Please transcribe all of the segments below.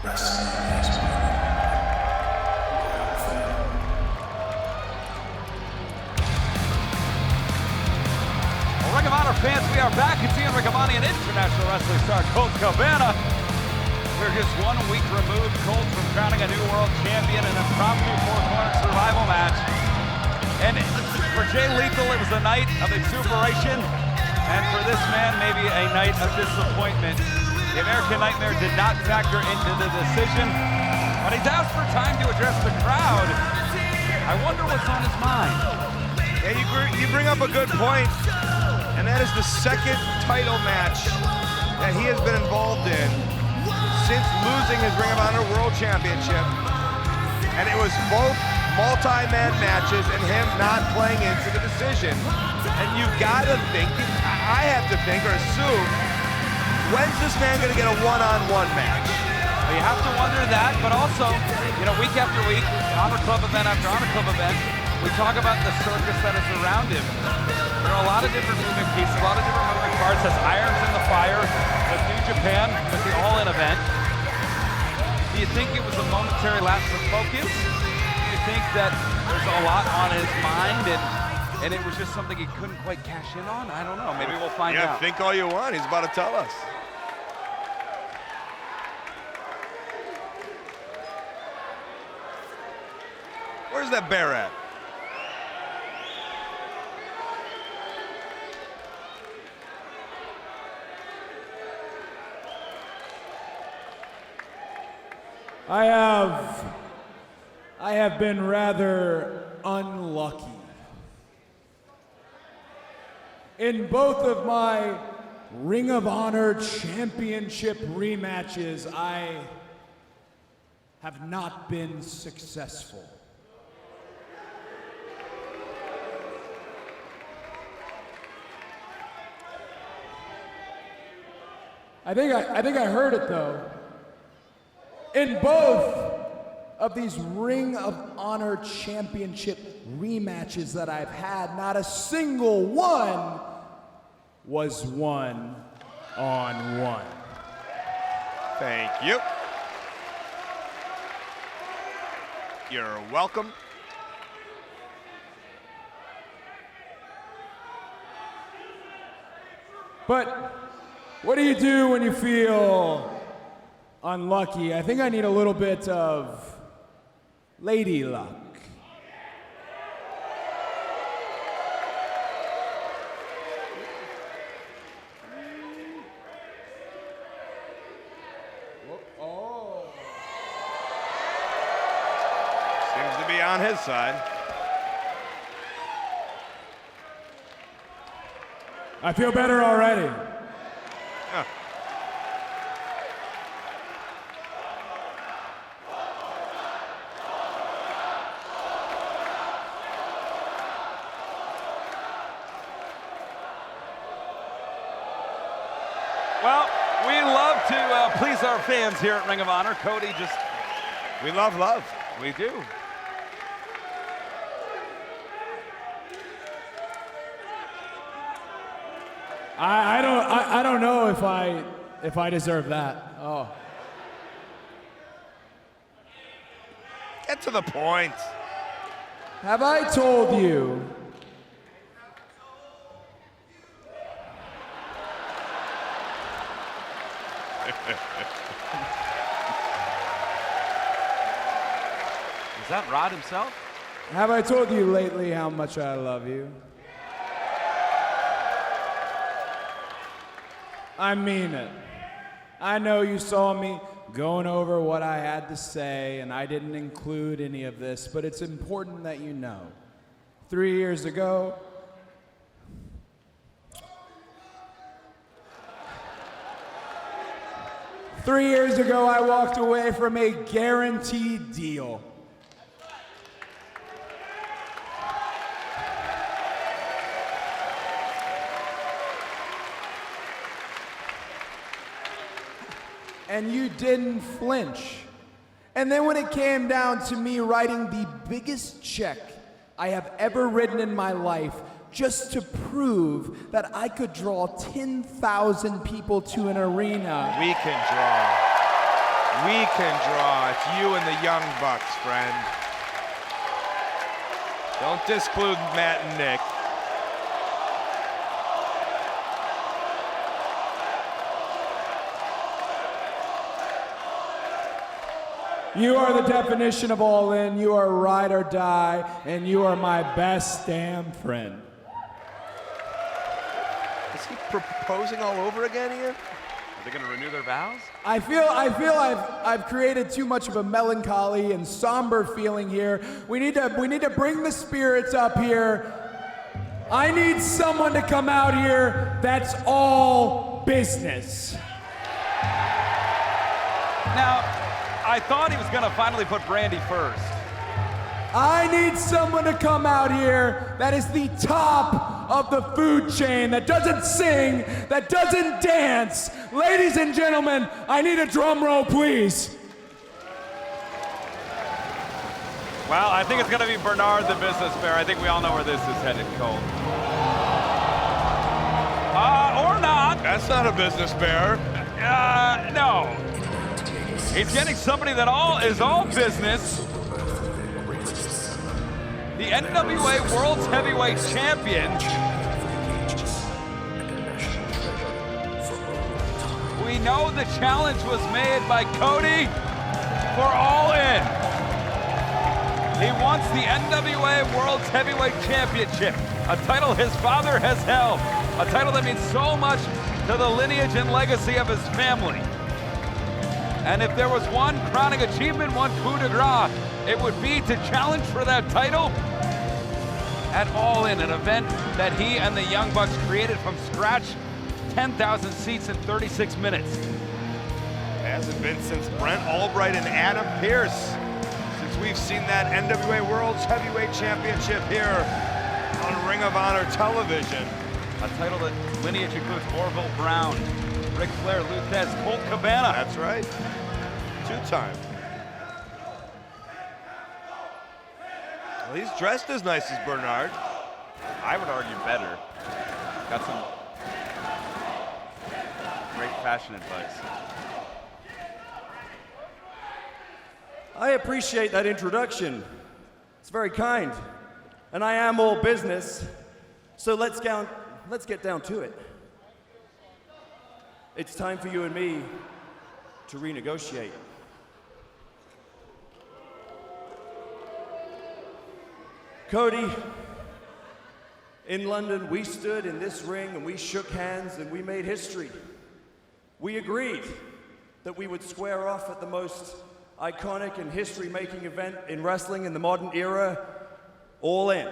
Ring of Honor fans, we are back at Ring of Honor and International Wrestling star Colt Cabana. We're just 1 week removed, Colt, from crowning a new world champion in a impromptu four-corner survival match. And for Jay Lethal, it was a night of exuberation, and for this man, maybe a night of disappointment. The American Nightmare did not factor into the decision, but he's asked for time to address the crowd. I wonder what's on his mind. Yeah, you bring up a good point, and that is the second title match that he has been involved in since losing his Ring of Honor World Championship. And it was both multi-man matches and him not playing into the decision. And you've got to think, I have to think or assume, when's this man going to get a one-on-one match? Well, you have to wonder that, but also, you know, week after week, Honor Club event after Honor Club event, we talk about the circus that is around him. There are a lot of different moving pieces, a lot of different moving parts. There's irons in the fire, there's New Japan with the All-In event. Do you think it was a momentary lapse of focus? Do you think that there's a lot on his mind and it was just something he couldn't quite cash in on? I don't know, maybe we'll find out. Yeah, think all you want, he's about to tell us. Where's that bear at? I have been rather unlucky. In both of my Ring of Honor Championship rematches, I have not been successful. I think I heard it though. In both of these Ring of Honor Championship rematches that I've had, not a single one was one-on-one. Thank you. You're welcome. But what do you do when you feel unlucky? I think I need a little bit of lady luck. Oh. Seems to be on his side. I feel better already. Huh. Well, we love to please our fans here at Ring of Honor. Cody We love love. We do. I don't know if I deserve that. Oh. Get to the point. Have I told you? Is that Rod himself? Have I told you lately how much I love you? I mean it. I know you saw me going over what I had to say, and I didn't include any of this, but it's important that you know. 3 years ago, I walked away from a guaranteed deal. And you didn't flinch. And then when it came down to me writing the biggest check I have ever written in my life, just to prove that I could draw 10,000 people to an arena. We can draw. We can draw. It's you and the Young Bucks, friend. Don't disclude Matt and Nick. You are the definition of all in. You are ride or die, and you are my best damn friend. Is he proposing all over again here? Are they going to renew their vows? I feel I've created too much of a melancholy and somber feeling here. We need to bring the spirits up here. I need someone to come out here that's all business. Now, I thought he was going to finally put Brandy first. I need someone to come out here that is the top of the food chain, that doesn't sing, that doesn't dance. Ladies and gentlemen, I need a drum roll, please. Well, I think it's going to be Bernard the Business Bear. I think we all know where this is headed, Cole. Or not. That's not a business bear. No. He's getting somebody that is all business. The NWA World's Heavyweight Champion. We know the challenge was made by Cody for All In. He wants the NWA World's Heavyweight Championship, a title his father has held, a title that means so much to the lineage and legacy of his family. And if there was one crowning achievement, one coup de grace, it would be to challenge for that title at All In, an event that he and the Young Bucks created from scratch, 10,000 seats in 36 minutes. Hasn't been since Brent Albright and Adam Pearce, since we've seen that NWA World's Heavyweight Championship here on Ring of Honor television. A title that lineage includes Orville Brown, Ric Flair, Luthez, Colt Cabana. That's right. Two-time. Well, he's dressed as nice as Bernard. I would argue better. Got some great fashion advice. I appreciate that introduction. It's very kind. And I am all business. So let's get down to it. It's time for you and me to renegotiate. Cody, in London, we stood in this ring and we shook hands and we made history. We agreed that we would square off at the most iconic and history-making event in wrestling in the modern era, All In.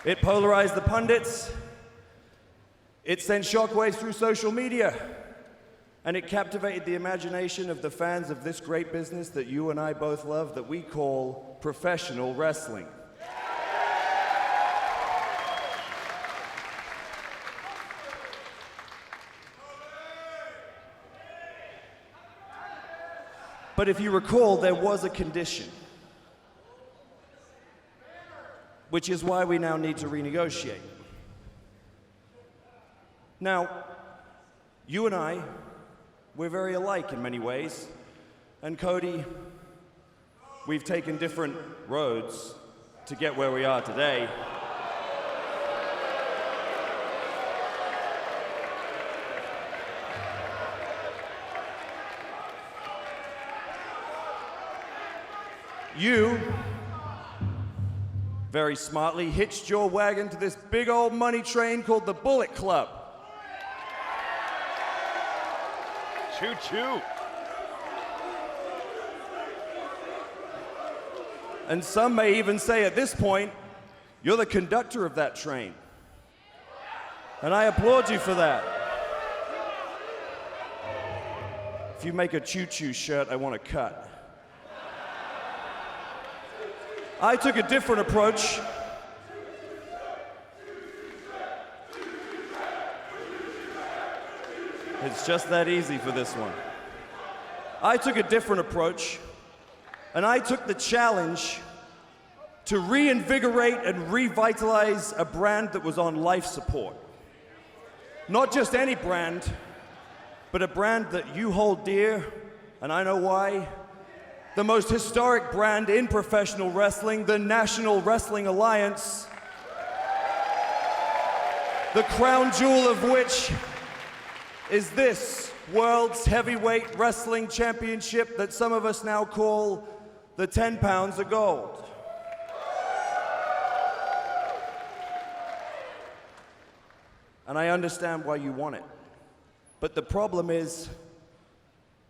It polarized the pundits, it sent shockwaves through social media, and it captivated the imagination of the fans of this great business that you and I both love, that we call professional wrestling. But if you recall, there was a condition, which is why we now need to renegotiate. Now, you and I, we're very alike in many ways. And Cody, we've taken different roads to get where we are today. You, very smartly, hitched your wagon to this big old money train called the Bullet Club. Choo-choo. And some may even say at this point, you're the conductor of that train. And I applaud you for that. If you make a choo-choo shirt, I want to cut. I took a different approach. It's just that easy for this one. I took a different approach, and I took the challenge to reinvigorate and revitalize a brand that was on life support. Not just any brand, but a brand that you hold dear, and I know why. The most historic brand in professional wrestling, the National Wrestling Alliance, the crown jewel of which is this World's Heavyweight Wrestling Championship that some of us now call the 10 pounds of gold. And I understand why you want it. But the problem is,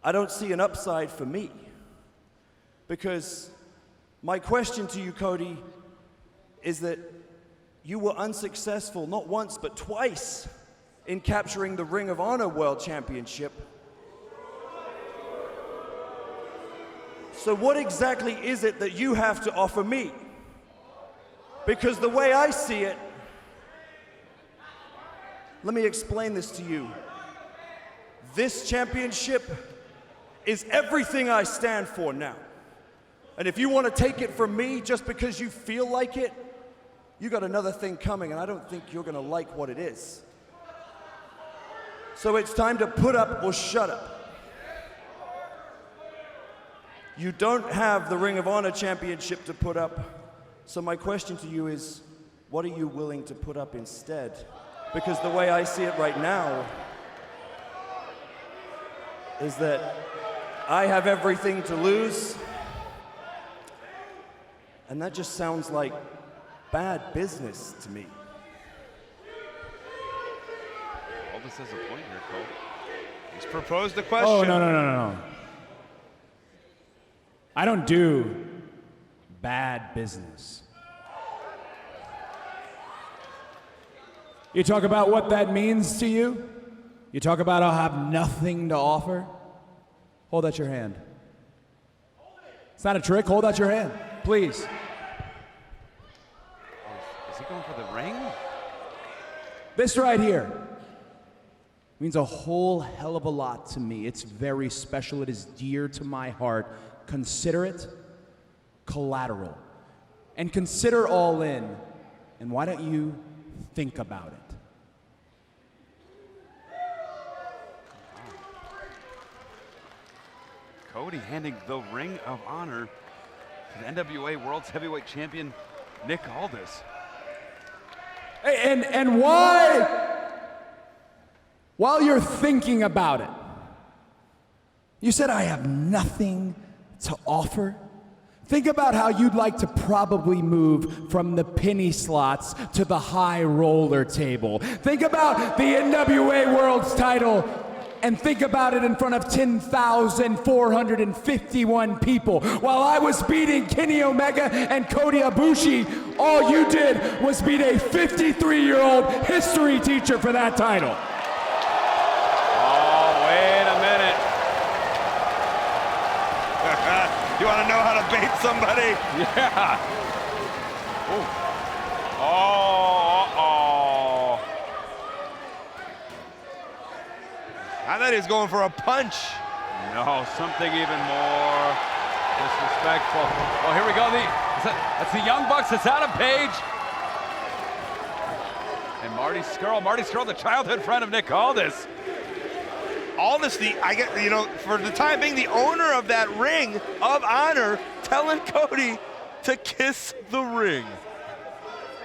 I don't see an upside for me. Because my question to you, Cody, is that you were unsuccessful not once but twice in capturing the Ring of Honor World Championship. So what exactly is it that you have to offer me? Because the way I see it, let me explain this to you. This championship is everything I stand for now. And if you want to take it from me just because you feel like it, you got another thing coming, and I don't think you're going to like what it is. So it's time to put up or shut up. You don't have the Ring of Honor Championship to put up, so my question to you is, what are you willing to put up instead? Because the way I see it right now is that I have everything to lose, and that just sounds like bad business to me. Aldis has a point here, Cole. He's proposed the question. Oh, no. I don't do bad business. You talk about what that means to you? You talk about I'll have nothing to offer? Hold out your hand. It's not a trick. Hold out your hand, please. Is he going for the ring? This right here means a whole hell of a lot to me. It's very special. It is dear to my heart. Consider it collateral. And consider All In. And why don't you think about it? Cody handing the Ring of Honor to the NWA World's Heavyweight Champion, Nick Aldis. Hey, and why, while you're thinking about it, you said I have nothing to offer? Think about how you'd like to probably move from the penny slots to the high roller table. Think about the NWA World's title and think about it in front of 10,451 people. While I was beating Kenny Omega and Kota Ibushi, all you did was beat a 53-year-old history teacher for that title. Oh, wait a minute. You want to know how to bait somebody? Yeah. Ooh. I thought he was going for a punch. No, something even more disrespectful. Oh, here we go. That's the Young Bucks. It's Adam Page. And Marty Scurll, the childhood friend of Nick Aldis. Aldis, for the time being, the owner of that Ring of Honor, telling Cody to kiss the ring.